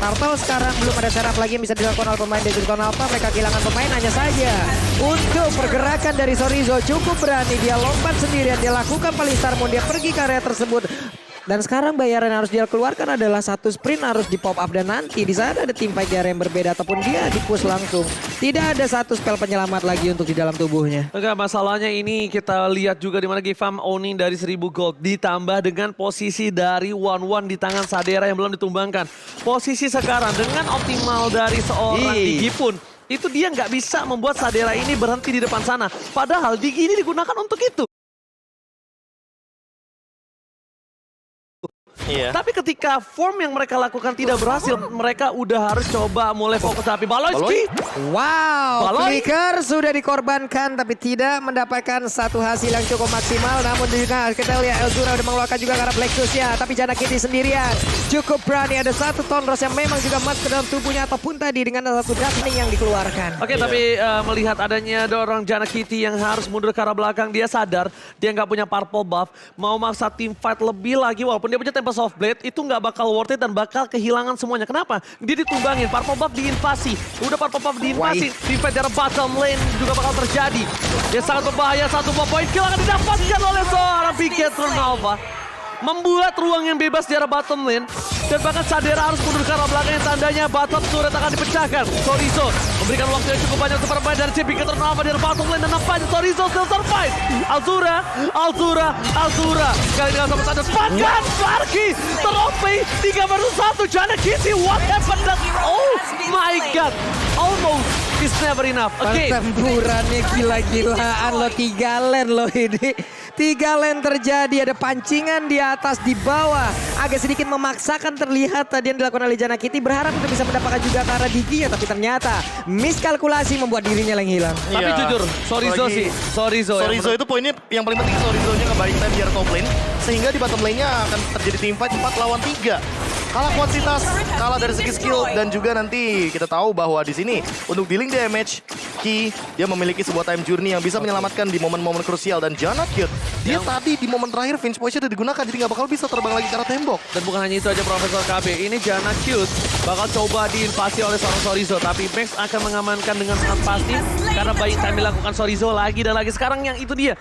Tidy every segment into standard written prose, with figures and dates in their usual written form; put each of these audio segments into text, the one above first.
Turtle sekarang belum ada setup lagi yang bisa dilakukan oleh pemain Digital Alpha. Mereka kehilangan pemain hanya saja untuk pergerakan dari Sorizo cukup berani. Dia lompat sendirian, dia lakukan Palistar Moon, dia pergi ke area tersebut. Dan sekarang bayaran yang harus dia keluarkan adalah satu sprint harus di pop up dan nanti di sana ada tim fight di area yang berbeda ataupun dia di push langsung. Tidak ada satu spell penyelamat lagi untuk di dalam tubuhnya. Enggak, masalahnya ini kita lihat juga di mana Gifam owning dari 1000 gold ditambah dengan posisi dari 1-1 di tangan Sadera yang belum ditumbangkan. Posisi sekarang dengan optimal dari seorang Digi pun itu dia nggak bisa membuat Sadera ini berhenti di depan sana. Padahal Digi ini digunakan untuk itu. Iya. Tapi ketika form yang mereka lakukan tidak berhasil, mereka udah harus coba mulai fokus tapi Baloyski. Wow, Baloi. Flicker sudah dikorbankan tapi tidak mendapatkan satu hasil yang cukup maksimal. Namun juga kita lihat Elzura udah mengeluarkan juga karena Plexusnya. Tapi Jana Kitty sendirian cukup berani. Ada satu Tonros yang memang juga masuk ke dalam tubuhnya ataupun tadi dengan satu Daphne yang dikeluarkan. Oke, tapi melihat adanya dorong Jana Kitty yang harus mundur ke arah belakang, dia sadar dia nggak punya purple buff. Mau maksa tim fight lebih lagi walaupun dia punya Tempest of Blade itu nggak bakal worth it dan bakal kehilangan semuanya. Kenapa? Dia ditumbangin, purple buff diinvasi. Udah purple buff diinvasi, tim fight dari bottom lane juga bakal terjadi. Dia sangat berbahaya, satu buah poin kill akan didapatkan oleh seorang Bigetron Alpha. Membuat ruang yang bebas di arah bottom lane. Dan bahkan Sadera harus mundur ke arah belakang yang tandanya bottom turret akan dipecahkan. Sorizo memberikan waktu yang cukup banyak untuk bermain dari Bigetron Alpha di arah bottom lane. Dan nampaknya Sorizo still survive. Alzura. Kali dengan sama tanda sepakat. Marki teropi 3 versus 1. Jana Kitty, what happened? Oh my god. Almost is never enough. Oke. Pertempurannya gila-gilaan loh, 3 lane loh ini. 3 lane terjadi, ada pancingan di atas, di bawah. Agak sedikit memaksakan terlihat tadi yang dilakukan oleh Jana Kitty. Berharap untuk bisa mendapatkan juga ke arah Diginya, tapi ternyata miskalkulasi membuat dirinya yang hilang. Tapi jujur, Sorizo apalagi sih. Sorizo itu poinnya yang paling penting, Sorizo-nya ngebaik time di area top lane. Sehingga di bottom lane-nya akan terjadi team fight 4 lawan 3. Kalah kuantitas, kalah dari segi skill, dan juga nanti kita tahu bahwa di sini untuk dealing damage, Ki dia memiliki sebuah time journey yang bisa menyelamatkan di momen-momen krusial. Dan Jana Cute, dia tadi di momen terakhir Finch Potion udah digunakan, jadi nggak bakal bisa terbang lagi ke arah tembok. Dan bukan hanya itu aja Profesor KB, ini Jana Cute bakal coba diinvasi oleh seorang Sorizo. Tapi Max akan mengamankan dengan sangat pasti karena banyak time dilakukan Sorizo lagi dan lagi. Sekarang yang itu dia.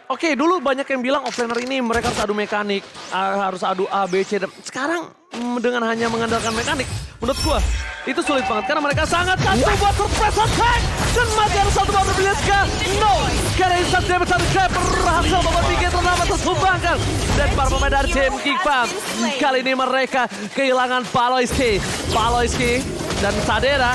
Oke, dulu banyak yang bilang offlaner ini mereka harus adu mekanik, harus adu A, B, C. Dan sekarang dengan hanya mengandalkan mekanik, menurut gua itu sulit banget karena mereka sangat takut buat surprise attack. Dan masih harus satu bumper Blitzka. No, karena instant damage satu kali berhasil membuat Bigetron Alpha tersumbangkan. Dan para pemain dari tim Gifam, kali ini mereka kehilangan Baloyski dan Sadera.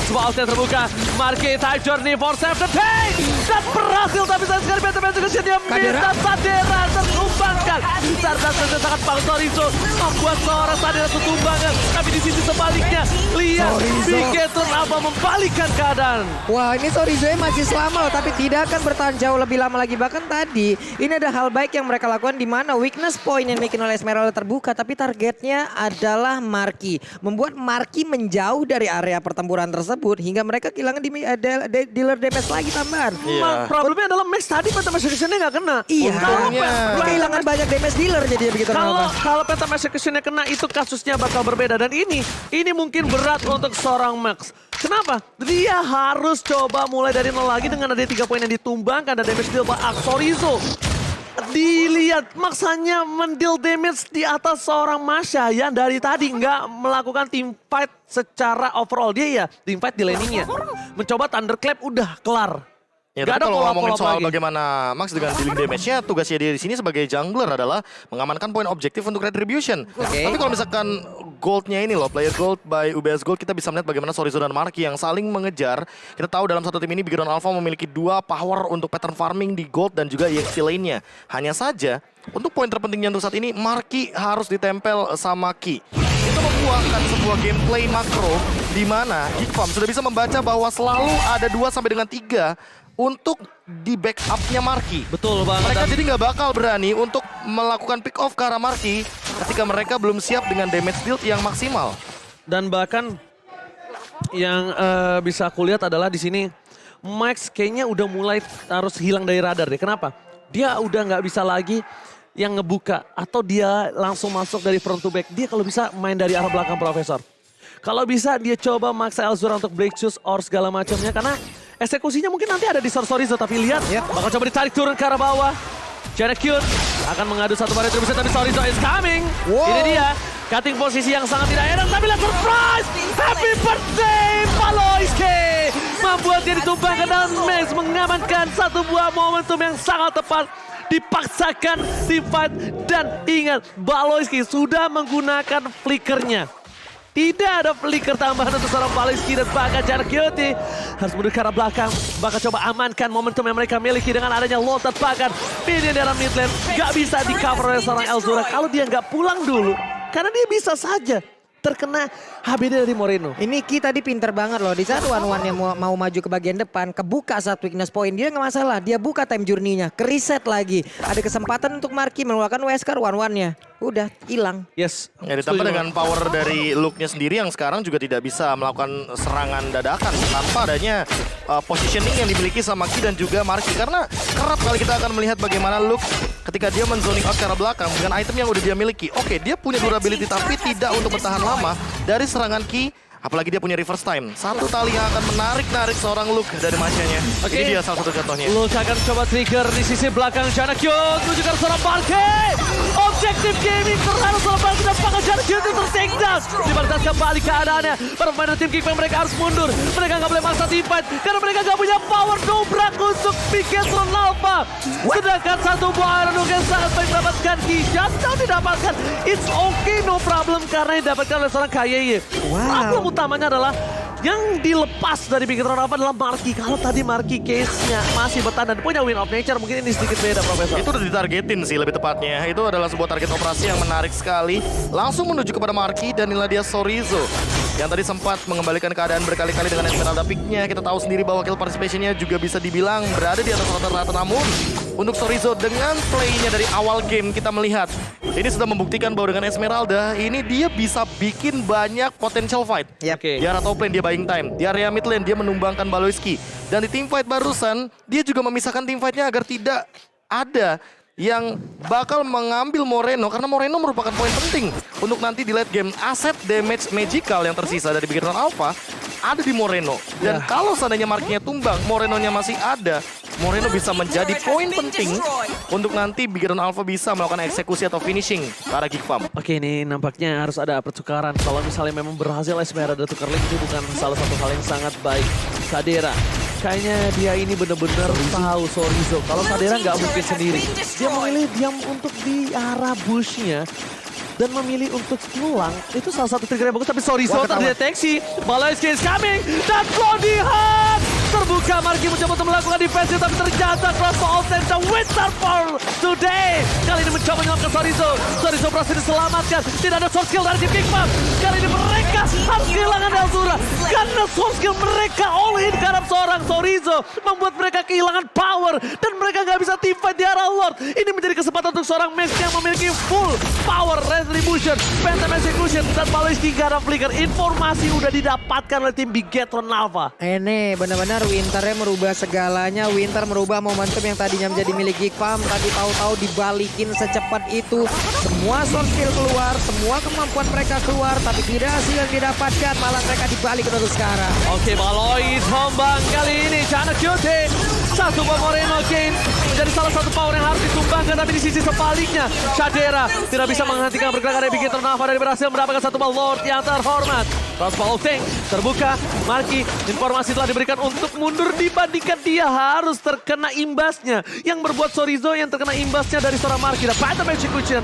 Sebuah opsi terbuka. Marki time journey for save the day. Dan berhasil tapi sayang sekali benteng dia minta Sadera tersumbangkan. Sardas sangat bagus Sorizo membuat seorang Sadera tersumbangkan. Tapi di sisi sebaliknya lihat Bigetron Alpha membalikkan keadaan. Wah, ini Sorizo masih selamat tapi tidak akan bertahan jauh lebih lama lagi. Bahkan tadi ini ada hal baik yang mereka lakukan di mana weakness point yang dimiliki oleh Esmeralda terbuka tapi targetnya adalah Marki. Membuat Marki menjauh dari area pertempuran tersebut hingga mereka kehilangan dealer damage lagi tambahan. Problemnya adalah Max tadi Phantom Execution-nya nggak kena. Iya, Untungnya. kehilangan banyak damage dealer jadi begitu. Kalau Phantom Execution-nya kena itu kasusnya bakal berbeda. Dan ini mungkin berat untuk seorang Max. Kenapa? Dia harus coba mulai dari nol lagi dengan ada 3 poin yang ditumbangkan dan damage deal by Sorizo. Dilihat maksanya mendeal damage di atas seorang Masha yang dari tadi nggak melakukan team fight secara overall. Dia ya team fight di laningnya. Mencoba Thunderclap udah kelar. Ya, Gak tapi ada kalau ngomongin follow-up soal lagi. bagaimana Max dengan dealing damage-nya, tugasnya dia di sini sebagai jungler adalah mengamankan poin objektif untuk Retribution. Tapi kalau misalkan goldnya ini loh, player gold by UBS Gold, kita bisa melihat bagaimana Sorizo dan Marki yang saling mengejar. Kita tahu dalam satu tim ini Bigetron Alpha memiliki 2 power untuk pattern farming di gold dan juga EXP lane-nya. Hanya saja, untuk poin terpentingnya untuk saat ini, Marki harus ditempel sama Ki. Itu membuahkan sebuah gameplay makro di mana Gifam sudah bisa membaca bahwa selalu ada 2 sampai dengan 3 untuk di backupnya Marki. Betul banget. Mereka jadi nggak bakal berani untuk melakukan pick off ke arah Marki ketika mereka belum siap dengan damage build yang maksimal. Dan bahkan yang bisa aku lihat adalah di sini Max kayaknya udah mulai harus hilang dari radar deh. Kenapa? Dia udah nggak bisa lagi yang ngebuka atau dia langsung masuk dari front to back. Dia kalau bisa main dari arah belakang Profesor. Kalau bisa dia coba maksa Elzura untuk break choose or segala macamnya. Karena eksekusinya mungkin nanti ada di Sorriso. Tapi lihat, bakal coba ditarik turun ke arah bawah. Janacute akan mengadu satu barrier terbesar, tapi Sorriso is coming. Ini dia, cutting posisi yang sangat tidak enak. Tapi lihat surprise, happy birthday Baloyski. Membuat dia ditumbangkan dan Max mengamankan satu buah momentum yang sangat tepat. Dipaksakan di fight dan ingat Baloyski sudah menggunakan flickernya. Tidak ada flicker tambahan untuk seorang Baloyski dan bahkan Janacute harus mundur ke arah belakang. Bakal coba amankan momentum yang mereka miliki dengan adanya Lotat bahkan minion dalam mid lane. Gak bisa di cover oleh seorang Elzura kalau dia gak pulang dulu. Karena dia bisa saja terkena HBD dari Moreno. Ini Ki tadi pinter banget loh. Di saat One yang mau maju ke bagian depan, kebuka saat weakness point, dia nggak masalah. Dia buka time journey-nya, kereset lagi. Ada kesempatan untuk Marky mengeluarkan Wesker One-nya. Udah hilang. Yes. Ya, ditambah dengan power dari Luke-nya sendiri yang sekarang juga tidak bisa melakukan serangan dadakan tanpa adanya positioning yang dimiliki sama Ki dan juga Marky. Karena kerap kali kita akan melihat bagaimana Luke ketika dia men-zoning out ke arah belakang dengan item yang udah dia miliki. Oke, dia punya durability tapi tidak untuk bertahan lama dari serangan Ki. Apalagi dia punya reverse time. Satu tali yang akan menarik seorang Luke dari matchnya. Oke. Ini dia salah satu contohnya. Luke akan coba trigger di sisi belakang Janacute. Menuju ke seorang Barke. Objektif gaming terlalu seorang Barke dan pakai Janacute terstake down. Dibalas kembali keadaannya. Para pemain tim Kickbang mereka harus mundur. Mereka nggak boleh maksa teamfight. Karena mereka nggak punya power dobrak untuk Bigetron Alpha. Sedangkan satu buah Iron Hook yang sangat baik mendapatkan Ki. Jatuh didapatkan. It's okay, no problem. Karena didapatkan oleh seorang KYY. Problem utamanya adalah yang dilepas dari Bigetron Alpha adalah Marky. Kalau tadi Marky case-nya masih bertahan dan punya Win of Nature, mungkin ini sedikit beda, Profesor. Itu udah ditargetin sih lebih tepatnya. Itu adalah sebuah target operasi yang menarik sekali. Langsung menuju kepada Marky dan inilah dia Sorriso. Yang tadi sempat mengembalikan keadaan berkali-kali dengan Esmeralda pick-nya. Kita tahu sendiri bahwa kill participation-nya juga bisa dibilang berada di atas rata-rata. Namun untuk Sorriso dengan play-nya dari awal game kita melihat ini sudah membuktikan bahwa dengan Esmeralda ini dia bisa bikin banyak potential fight. Oke. Di area top lane dia buying time, di area mid lane dia menumbangkan Baloyski. Dan di team fight barusan dia juga memisahkan team fight-nya agar tidak ada yang bakal mengambil Moreno karena Moreno merupakan poin penting untuk nanti di late game. Aset damage magical yang tersisa dari Bigetron Alpha ada di Moreno. Dan kalau seandainya Marky-nya tumbang, Moreno-nya masih ada, Moreno bisa menjadi poin penting untuk nanti Bigetron Alpha bisa melakukan eksekusi atau finishing ke arah Geek Farm. Oke, ini nampaknya harus ada pertukaran. Kalau misalnya memang berhasil Esmeralda tukar lane itu bukan salah satu hal yang sangat baik. Kadera, kayaknya dia ini benar-benar tahu Sorriso. Kalau Kadera nggak mungkin sendiri. Dia memilih diam untuk di arah bush-nya. Dan memilih untuk pulang, itu salah satu trigger yang bagus. Tapi Sorriso terdeteksi. Baloyski is coming. Dan Bloody Heart. Terbuka, Marky mencoba untuk melakukan defensive. Tapi ternyata cross to all sense. Winter for today. Kali ini mencoba menyelamatkan Sorriso. Sorriso berhasil diselamatkan. Tidak ada source skill dari tim Kickman. Kali ini mereka harus kehilangan Elzura. Karena source skill mereka all in karena seorang Sorriso. Membuat mereka kehilangan power. Dan mereka nggak bisa team fight di arah Lord. Ini menjadi kesempatan untuk seorang Max yang memiliki full power retribution. Phantom execution. Dan Baloyski gak ada flicker. Informasi udah didapatkan oleh tim Bigetron Alpha. Ini benar-benar Winternya merubah segalanya. Winter merubah momentum yang tadinya menjadi milik Geek Farm. Tadi tahu-tahu dibalikin secepat itu. Semua source skill keluar, semua kemampuan mereka keluar. Tapi tidak hasil yang didapatkan. Malah mereka dibalik untuk sekarang. Oke, Baloyis hombang kali ini. Janacute. Satu buah Moreno Kane. Menjadi salah satu power yang harus ditumbangkan. Tapi di sisi sebaliknya, Shadera tidak bisa menghentikan pergerakan dari Bigetron Alpha. Dan berhasil mendapatkan satu buah Lord yang terhormat. Crossbow tank terbuka. Marky, informasi telah diberikan untuk mundur dibandingkan dia harus terkena imbasnya. Yang berbuat Sorriso yang terkena imbasnya dari seorang Marky. Dan Phantom Execution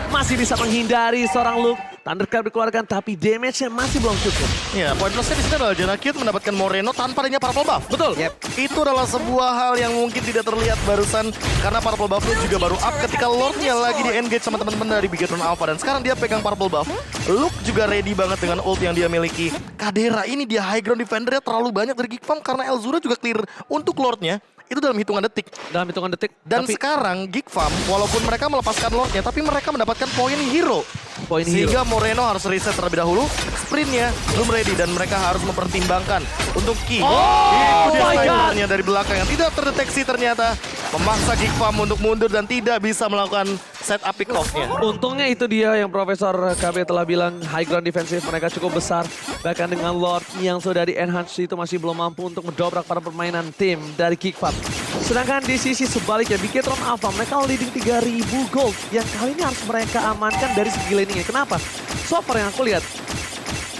masih bisa menghindari seorang Luke. Thunderclap dikeluarkan tapi damage-nya masih belum cukup. Ya, poin plusnya di sini adalah Janacute mendapatkan Moreno tanpa adanya purple buff. Betul. Itu adalah sebuah hal yang mungkin tidak terlihat barusan karena purple buff-nya juga baru up ketika Lord-nya lagi di-engage sama teman-teman dari Bigetron Alpha. Dan sekarang dia pegang purple buff. Luke juga ready banget dengan ult yang dia miliki. Kadera ini dia high ground defender-nya terlalu banyak dari Geek Farm karena Elzura juga clear untuk Lord-nya. Itu dalam hitungan detik. Dan tapi sekarang Geek Farm walaupun mereka melepaskan Lord-nya tapi mereka mendapatkan poin hero. Sehingga Moreno harus reset terlebih dahulu. Sprintnya belum ready dan mereka harus mempertimbangkan untuk Ki. Itu dia snipernya dari belakang yang tidak terdeteksi ternyata. Memaksa Geek Farm untuk mundur dan tidak bisa melakukan setup pick off-nya. Untungnya itu dia yang Profesor KB telah bilang high ground defensif mereka cukup besar. Bahkan dengan Lord yang sudah di enhance itu masih belum mampu untuk mendobrak para permainan tim dari Geek Farm. Sedangkan di sisi sebaliknya Bigetron Alpha mereka leading 3.000 gold yang kali ini harus mereka amankan dari segi laningnya. Kenapa? So far yang aku lihat,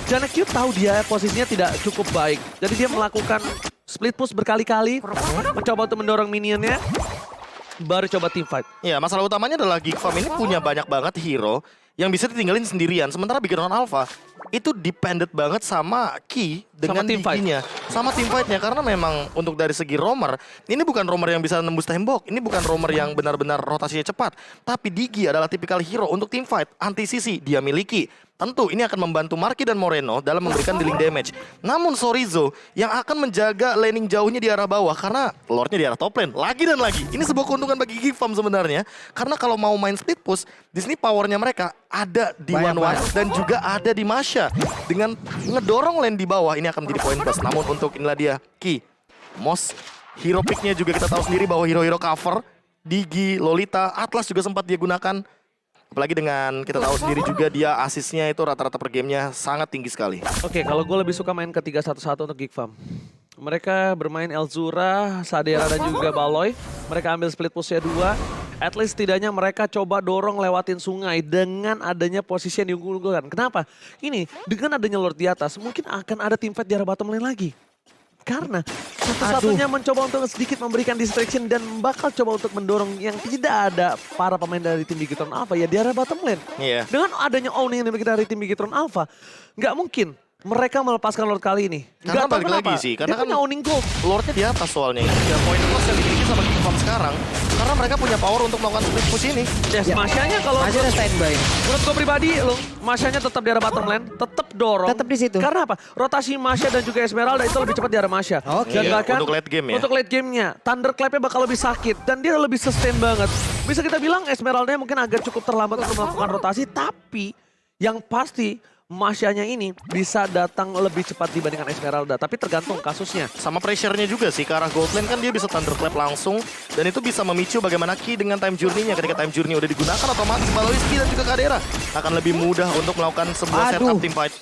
Janacute tahu dia posisinya tidak cukup baik. Jadi dia melakukan split push berkali-kali, mencoba untuk mendorong minionnya, baru coba team fight. Ya, masalah utamanya adalah Geek Farm ini punya banyak banget hero yang bisa ditinggalin sendirian. Sementara Bigetron Alpha itu dependent banget sama Ki dengan team fight. Diginya. Sama team fight-nya. Karena memang untuk dari segi roamer, ini bukan roamer yang bisa nembus tembok. Ini bukan roamer yang benar-benar rotasinya cepat. Tapi Digi adalah tipikal hero untuk team fight. Anti-CC dia miliki. Tentu ini akan membantu Marky dan Moreno dalam memberikan dealing damage. Namun Sorizo yang akan menjaga laning jauhnya di arah bawah karena Lordnya di arah top lane. Lagi dan lagi. Ini sebuah keuntungan bagi Geek Farm sebenarnya. Karena kalau mau main split push, di sini powernya mereka ada di One dan juga ada di Masha. Dengan ngedorong lane di bawah ini akan menjadi poin plus. Namun untuk inilah dia Ki. Most hero picknya juga kita tahu sendiri bahwa hero-hero cover. Digi, Lolita, Atlas juga sempat dia gunakan. Apalagi dengan kita tahu sendiri juga dia asisnya itu rata-rata per gamenya sangat tinggi sekali. Oke, kalau gue lebih suka main ke 3-1-1 untuk Geek Farm. Mereka bermain Elzura, Sadera dan juga Baloy. Mereka ambil split push-nya 2. At least setidaknya mereka coba dorong lewatin sungai dengan adanya posisi yang diunggulkan. Kenapa? Ini dengan adanya Lord di atas mungkin akan ada team fight di arah bottom lane lagi. Karena satu-satunya mencoba untuk sedikit memberikan distraction dan bakal coba untuk mendorong yang tidak ada para pemain dari tim Bigetron Alpha ya di arah bottom lane. Iya. Dengan adanya owning yang dimiliki dari tim Bigetron Alpha, nggak mungkin mereka melepaskan Lord kali ini. Karena Nggak tahu balik kenapa. lagi sih, karena Dia kan punya owning gold. Lordnya di atas soalnya. Ya poin plus yang dimiliki sama Geek Farm sekarang. Karena mereka punya power untuk melakukan split push ini. Yes, Masyanya kalau Masih ada standby. menurut gue pribadi, Masyanya tetap di arah bottom lane, tetap dorong. Tetap di situ. Karena apa? Rotasi Masya dan juga Esmeralda itu lebih cepat di arah Masya. Oke. Dan Iya, bahkan untuk late game ya. Untuk late game-nya, Thunderclap-nya bakal lebih sakit dan dia lebih sustain banget. Bisa kita bilang Esmeralda mungkin agak cukup terlambat untuk melakukan rotasi, tapi yang pasti Masyanya ini bisa datang lebih cepat dibandingkan Esmeralda. Tapi tergantung kasusnya. Sama pressure-nya juga sih ke arah gold lane kan dia bisa thunderclap langsung. Dan itu bisa memicu bagaimana Ki dengan time journey-nya. Ketika time journey udah digunakan otomatis Baloiski dan juga Kadera akan lebih mudah untuk melakukan sebuah setup team fight.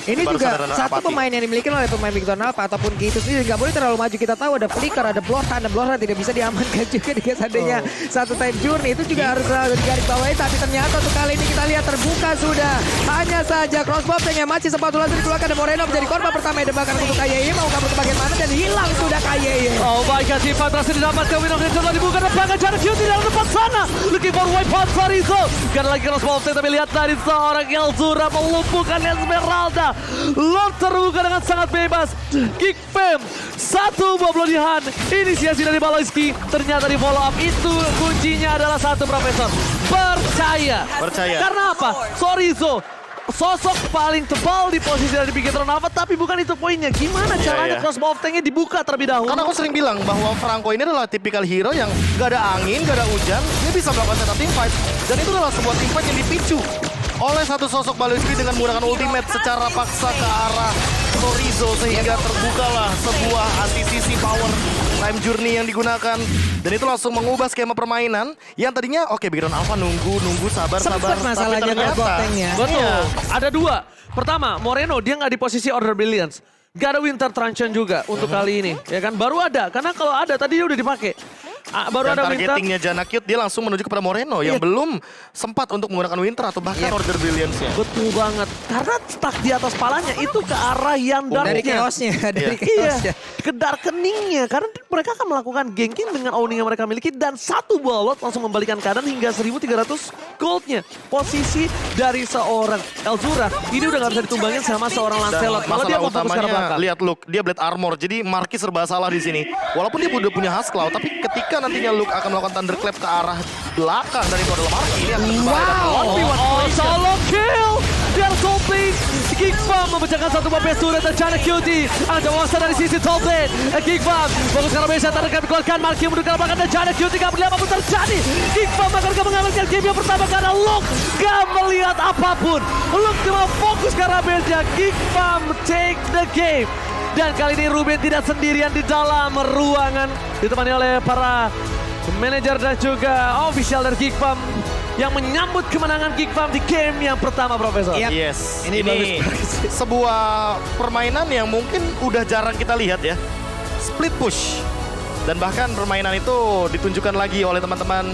Ini Baru juga sadar dan satu apati. pemain yang dimiliki oleh pemain Bigetron Alpha ataupun Gitu sendiri nggak boleh terlalu maju. Kita tahu ada Flicker, ada Blorhan, dan Blorhan tidak bisa diamankan juga jika seandainya satu time journey. Itu juga harus selalu digarisbawahi, tapi ternyata untuk kali ini kita lihat terbuka sudah. Hanya saja crossbow yang masih sempat langsung dikeluarkan dan Moreno menjadi korban pertama yang dibakar untuk KYE. Mau kabur ke bagian mana dan hilang sudah KYE. Oh my god, Tifa berhasil didapatkan. Winner coba dibuka depannya Janacute di dalam depan sana. Looking for wipe out Sorizo. Gak lagi crossbow tapi lihat dari seorang Elzura melumpuhkan Esmeralda. Lord terbuka dengan sangat bebas. Geek Farm satu buah pelatihan. Inisiasi dari Baloiski. Ternyata di follow up itu kuncinya adalah satu Profesor. Percaya. Karena apa? Sorizo sosok paling tebal di posisi dari Bigetron Alpha, tapi bukan itu poinnya. Gimana caranya crossbow of tanknya dibuka terlebih dahulu? Karena aku sering bilang bahwa Franco ini adalah tipikal hero yang gak ada angin, gak ada hujan, dia bisa melakukan setup team fight. Dan itu adalah sebuah team fight yang dipicu oleh satu sosok Baloiski dengan menggunakan ultimate secara paksa ke arah Sorizo sehingga terbukalah sebuah anti-CC power time journey yang digunakan. Dan itu langsung mengubah skema permainan yang tadinya oke Bigetron Alpha nunggu sabar Sempat masalahnya crossbow tanknya. Betul. Iya. Ada dua. Pertama, Moreno dia nggak di posisi Order Brilliance. Gak ada Winter Truncheon juga untuk kali ini. Ya kan, baru ada. Karena kalau ada tadi dia udah dipakai. Baru Dan ada Winter. targetingnya Janacute dia langsung menuju kepada Moreno yang belum sempat untuk menggunakan Winter atau bahkan Order Brilliance-nya. Betul banget. Karena stuck di atas palanya itu ke arah yang Dari darknya. chaosnya, dari Iya, chaosnya. ke darkeningnya. Karena mereka akan melakukan ganking dengan owning yang mereka miliki. Dan satu ballot langsung membalikan keadaan hingga 1.300 goldnya. Posisi dari seorang Elzura. Ini udah gak bisa ditumbangin sama seorang Lancelot. Malah dia Masalah mau fokus ke arah utamanya belakang. lihat Luke, dia blade armor. Jadi Marky serba salah di sini. Walaupun dia udah punya Husklow, tapi ketika nantinya Luke akan melakukan Thunderclap ke arah belakang dan itu adalah Marky, ini akan berbahaya. Oh, solo kill! Biar Soulblade, Geek Farm memecahkan satu buah best turret dan Janacute. Ada wawasan dari sisi Soulblade. Geek Farm fokus ke arah base, Thunderclap dikeluarkan. Marky mendekat ke belakang dan Janacute gak melihat apapun terjadi. Geek Farm akan mengamalkan game yang pertama karena Luke gak melihat apapun. Luke cuma fokus ke arah base-nya. Geek Farm take the game. Dan kali ini Ruben tidak sendirian di dalam ruangan. Ditemani oleh para manajer dan juga official dari Geek Farm yang menyambut kemenangan Geek Farm di game yang pertama, Profesor. Iya. Yes, Ini ini sebuah permainan yang mungkin udah jarang kita lihat ya. Split push. Dan bahkan permainan itu ditunjukkan lagi oleh teman-teman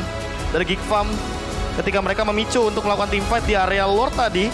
dari Geek Farm ketika mereka memicu untuk melakukan team fight di area lore tadi.